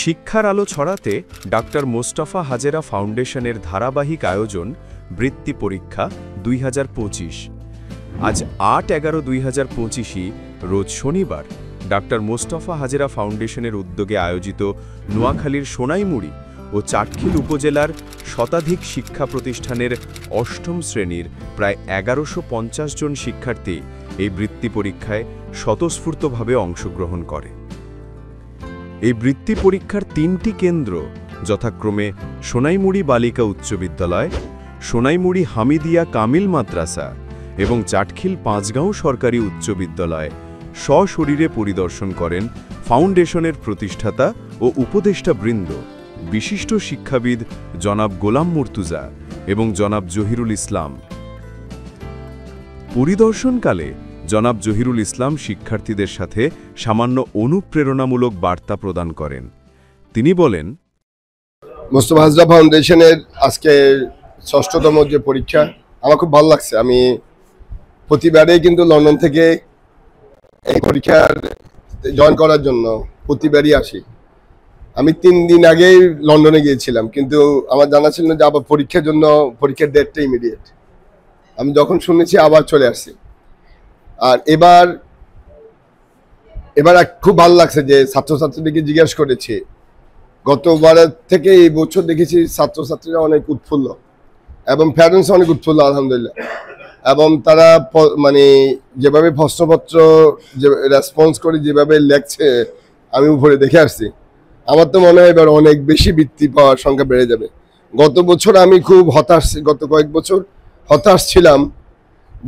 শিক্ষার আলো ছড়াতে ডাক্তার মোস্তফা হাজেরা ফাউন্ডেশনের ধারাবাহিক আয়োজন বৃত্তি পরীক্ষা 2025। আজ 8-11-2025 রোজ শনিবার ডাক্তার মোস্তফা হাজেরা ফাউন্ডেশনের উদ্যোগে আয়োজিত নোয়াখালীর সোনাইমুড়ি ও চাটখিল উপজেলার শতাধিক শিক্ষা প্রতিষ্ঠানের অষ্টম শ্রেণীর প্রায় 1150 জন শিক্ষার্থী এই বৃত্তি পরীক্ষায় স্বতঃস্ফূর্তভাবে অংশগ্রহণ করে। এই বৃত্তি পরীক্ষার 3টি কেন্দ্র যথাক্রমে সোনাইমুড়ি বালিকা উচ্চ বিদ্যালয়, সোনাইমুড়ি হামিদিয়া কামিল মাদ্রাসা এবং চাটখিল পাঁচগাঁও সরকারি উচ্চ বিদ্যালয় সশরীরে পরিদর্শন করেন ফাউন্ডেশনের প্রতিষ্ঠাতা ও উপদেষ্টা বৃন্দ, বিশিষ্ট শিক্ষাবিদ জনাব গোলাম মুর্তুজা এবং জনাব জহিরুল ইসলাম। পরিদর্শনকালে জনাব জহিরুল ইসলাম শিক্ষার্থীদের সাথে সামান্য অনুপ্রেরণামূলক বার্তা প্রদান করেন। তিনি বলেন, মোস্তফা হাজেরা ফাউন্ডেশনের আজকে 6ষ্ঠতম যে পরীক্ষা, আমার খুব ভালো লাগছে। আমি প্রতিবারেই কিন্তু লন্ডন থেকে এই পরীক্ষার জয়েন করার জন্য প্রতিবারই আসি। আমি 3 দিন আগেই লন্ডনে গিয়েছিলাম, কিন্তু আমার জানা ছিল না যে আবার পরীক্ষার জন্য পরীক্ষার ডেটটা ইমিডিয়েট। আমি যখন শুনেছি আবার চলে আসছি। আর এবার খুব ভালো লাগছে যে ছাত্রছাত্রীদেরকে জিজ্ঞেস করেছি, গতবারের থেকে এই বছর দেখেছি ছাত্রছাত্রীরা অনেক উৎফুল্ল এবং প্যারেন্টস অনেক উৎফুল্ল আলহামদুলিল্লাহ। এবং তারা মানে যেভাবে প্রশ্নপত্র যে রেসপন্স করে যেভাবে লেখছে আমি উপরে দেখে আসছি, আমার তো মনে হয় এবার অনেক বেশি বৃত্তি পাওয়ার সংখ্যা বেড়ে যাবে। গত বছর আমি খুব হতাশ, গত কয়েক বছর হতাশ ছিলাম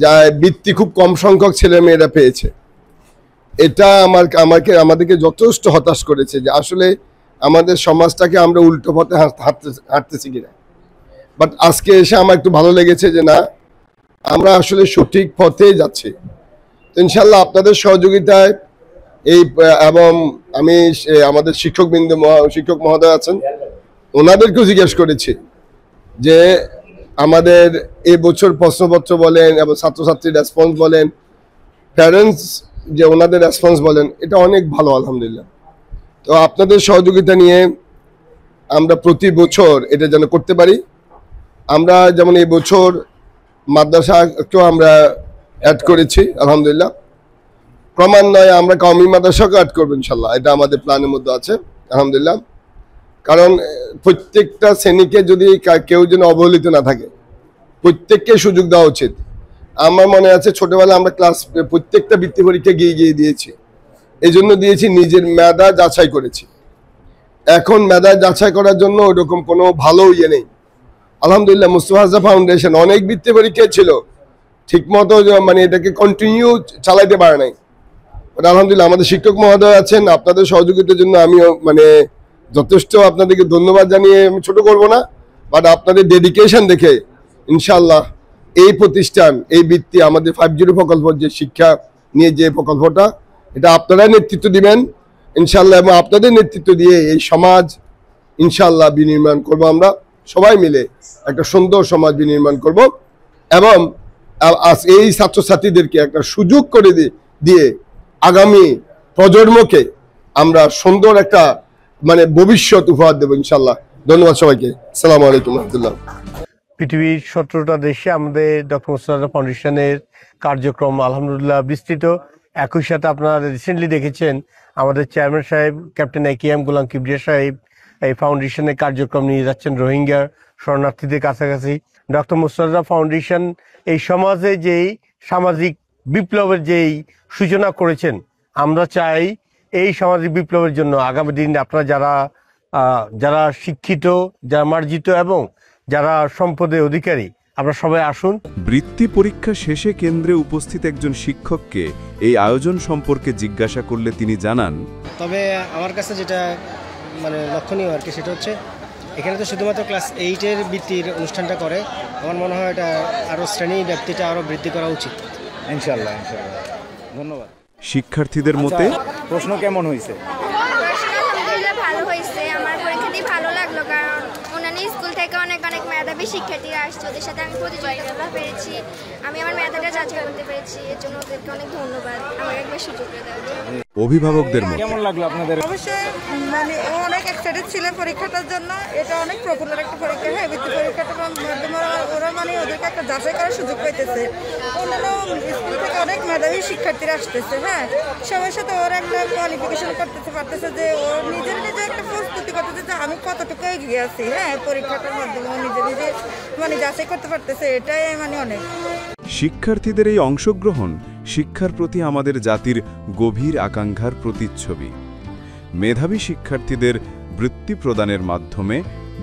যা বৃত্তি খুব কম সংখ্যক ছেলেমেয়েরা পেয়েছে। এটা আমাদেরকে যথেষ্ট হতাশ করেছে যে আসলে আমাদের সমাজটাকে আমরা উল্টো পথে হাঁটতেছি কিনা। বাট আজকে এসে আমার একটু ভালো লেগেছে যে না, আমরা আসলে সঠিক পথে যাচ্ছি। ইনশাল্লাহ আপনাদের সহযোগিতায় এবং আমি আমাদের শিক্ষক মহোদয় আছেন, ওনাদেরকেও জিজ্ঞেস করেছি যে আমাদের এই বছর প্রশ্নপত্র বলেন এবং ছাত্রছাত্রীর রেসপন্স বলেন, প্যারেন্টস যে ওনাদের রেসপন্স বলেন, এটা অনেক ভালো আলহামদুলিল্লাহ। তো আপনাদের সহযোগিতা নিয়ে আমরা প্রতি বছর এটা যেন করতে পারি। আমরা যেমন এই বছর মাদ্রাসাকেও আমরা অ্যাড করেছি আলহামদুলিল্লাহ, ক্রমান্বয়ে আমরা কওমি মাদ্রাসাকেও অ্যাড করবো ইনশাল্লাহ। এটা আমাদের প্ল্যানের মধ্যে আছে আলহামদুলিল্লাহ। কারণ প্রত্যেকটা শ্রেণীকে যদি কেউ যেন অবহেলিত না থাকে, প্রত্যেককে সুযোগ দেওয়া উচিত। আমার মনে আছে ছোটবেলায় আমরা প্রত্যেকটা বৃত্তি পরীক্ষা গিয়ে দিয়েছি। এই জন্য দিয়েছি, নিজের মেধা যাচাই করেছি। এখন মেধা যাচাই করার জন্য ওরকম কোনো ভালো ইয়ে নেই আলহামদুলিল্লাহ। মোস্তফা হাজেরা ফাউন্ডেশন অনেক বৃত্তি পরীক্ষা ছিল, ঠিকমতো মানে এটাকে কন্টিনিউ চালাইতে পারে নাই। আলহামদুলিল্লাহ আমাদের শিক্ষক মহোদয় আছেন, আপনাদের সহযোগিতার জন্য আমিও মানে যথেষ্ট আপনাদেরকে ধন্যবাদ জানিয়ে আমি ছোট করব না। বাট আপনাদের ডেডিকেশন দেখে ইনশাল্লাহ এই প্রতিষ্ঠান, এই বৃত্তি আমাদের 5-0 প্রকল্প, যে শিক্ষা নিয়ে যে প্রকল্পটা, এটা আপনারাই নেতৃত্ব দিবেন ইনশাল্লাহ। এবং আপনাদের নেতৃত্ব দিয়ে এই সমাজ ইনশাল্লাহ বিনির্মাণ করব। আমরা সবাই মিলে একটা সুন্দর সমাজ বিনির্মাণ করব এবং এই ছাত্রছাত্রীদেরকে একটা সুযোগ করে দিয়ে আগামী প্রজন্মকে আমরা সুন্দর একটা মানে ভবিষ্যৎ উপহার দেবো ইনশাল্লাহ। ধন্যবাদ সবাইকে। আসসালামু আলাইকুম রহমতুল্লাহ। পৃথিবীর 17টা দেশে আমাদের ডক্টর মোস্তফা হাজেরা ফাউন্ডেশনের কার্যক্রম আলহামদুলিল্লাহ বিস্তৃত। একই সাথে আপনারা রিসেন্টলি দেখেছেন আমাদের চেয়ারম্যান সাহেব ক্যাপ্টেন AKM গোলাম কিবরিয়া সাহেব এই ফাউন্ডেশনের কার্যক্রম নিয়ে যাচ্ছেন রোহিঙ্গা শরণার্থীদের কাছাকাছি। ডক্টর মোস্তফা হাজেরা ফাউন্ডেশন এই সমাজে যেই সামাজিক বিপ্লবের যেই সূচনা করেছেন, আমরা চাই এই সামাজিক বিপ্লবের জন্য আগামী দিনে আপনারা যারা শিক্ষিত, যারা মার্জিত এবং যারা সম্পদের অধিকারী, আপনারা সবাই আসুন। বৃত্তি পরীক্ষা শেষে কেন্দ্রে উপস্থিত একজন শিক্ষককে এই আয়োজন সম্পর্কে জিজ্ঞাসা করলে তিনি জানান, তবে আমার কাছে যেটা মানে লক্ষণীয় আর কি, সেটা হচ্ছে এখানে তো শুধুমাত্র ক্লাস 8-এর বৃত্তির অনুষ্ঠানটা করে। আমার মনে হয় এটা আরও শ্রেণী ব্যক্তিটা আরও বৃদ্ধি করা উচিত ইনশাল্লাহ। ধন্যবাদ। শিক্ষার্থীদের মতে প্রশ্ন কেমন হয়েছে? ভালো হয়েছে, আমার পরীক্ষা দিয়ে ভালো লাগলো, কারণ অন্যান্য স্কুল থেকে অনেক মেধাবী শিক্ষার্থীরা আসছে, ওদের সাথে আমি প্রতিযোগিতা পেরেছি, আমি আমার মেধাটা যাচাই করতে পেরেছি। এর জন্য ওদেরকে অনেক ধন্যবাদ আমাকে একবার সুযোগ দেওয়ার জন্য। অভিভাবকদের মতে কেমন লাগলো আপনাদের? অবশ্যই মানে অনেক এক্সাইটেড ছিলাম পরীক্ষাটার জন্য। এটা অনেক পপুলার একটা পরীক্ষা। হ্যাঁ, বৃত্তি পরীক্ষাটার মাধ্যমে ওরা মানে ওদেরকে একটা যাচাই করার সুযোগ পাইতেছে। অন্যান্য স্কুল থেকে অনেক মেধাবী শিক্ষার্থীরা আসতেছে। হ্যাঁ, সবার সাথে ওরা একটা কোয়ালিফিকেশন করতেছে পারতেছে যে ও নিজে একটা প্রস্তুতি করতেছে যে আমি কতটুকু এগিয়ে আছি। হ্যাঁ, পরীক্ষাটার মাধ্যমে ও নিজে মানে যাচাই করতে পারতেছে, এটাই মানে অনেক। শিক্ষার্থীদের এই অংশগ্রহণ শিক্ষার প্রতি আমাদের জাতির গভীর আকাঙ্ক্ষার প্রতিচ্ছবি। মেধাবী শিক্ষার্থীদের বৃত্তি প্রদানের মাধ্যমে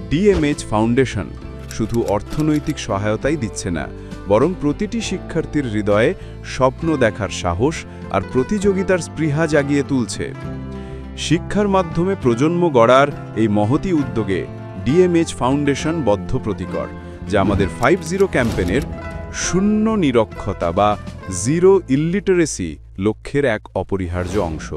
ডিএমএইচ ফাউন্ডেশন শুধু অর্থনৈতিক সহায়তাই দিচ্ছে না, বরং প্রতিটি শিক্ষার্থীর হৃদয়ে স্বপ্ন দেখার সাহস আর প্রতিযোগিতার স্পৃহা জাগিয়ে তুলছে। শিক্ষার মাধ্যমে প্রজন্ম গড়ার এই মহতী উদ্যোগে ডিএমএইচ ফাউন্ডেশন বদ্ধপ্রতিকর, যা আমাদের 50 ক্যাম্পেনের শূন্য নিরক্ষতা বা জিরো ইলিটারেসি লক্ষ্যের এক অপরিহার্য অংশ।